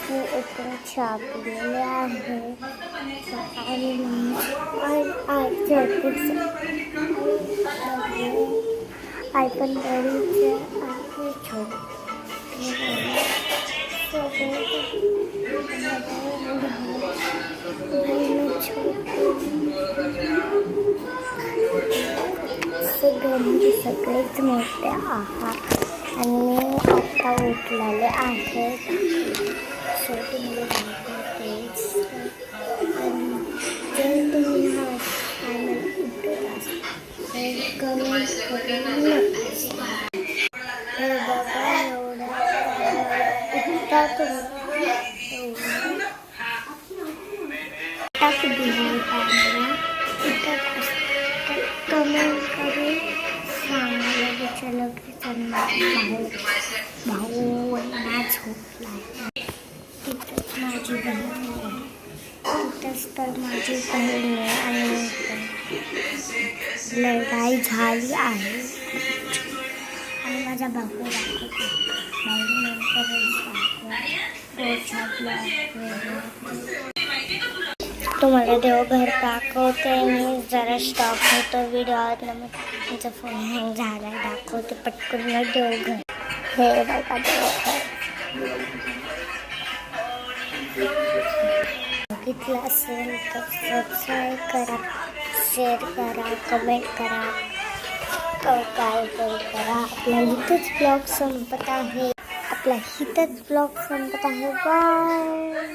मी इकडे चहा पिलेले आहे आणि आई पण बरीच आहे सगळेच मोठे आहात आणि मी आता उठलेले आहेत. शेवटी मला तेच आणि जर तुम्ही हा चॅनल उठत असाल तर कमेंट करून बघा एवढा उठता तुम्ही टाक दिली कमेंट करून सांगायला चला भाऊ नाच झोपला तिथंच माझी बहीण आहे तिथंच तर माझी बहीण आहे आणि लढाई झाली आहे आणि माझा भाऊ दाखवतो तुम्हाला देवघर दाखवते मी जरा स्टॉप होतो व्हिडिओ माझा फोन हँग झाला दाखवते पटकन देवघर हे बघा देवघर बघितलं असेल तर सबस्क्राईब करा शेअर करा कमेंट करा काय करा आपला इथंच ब्लॉग संपत आहे बाय.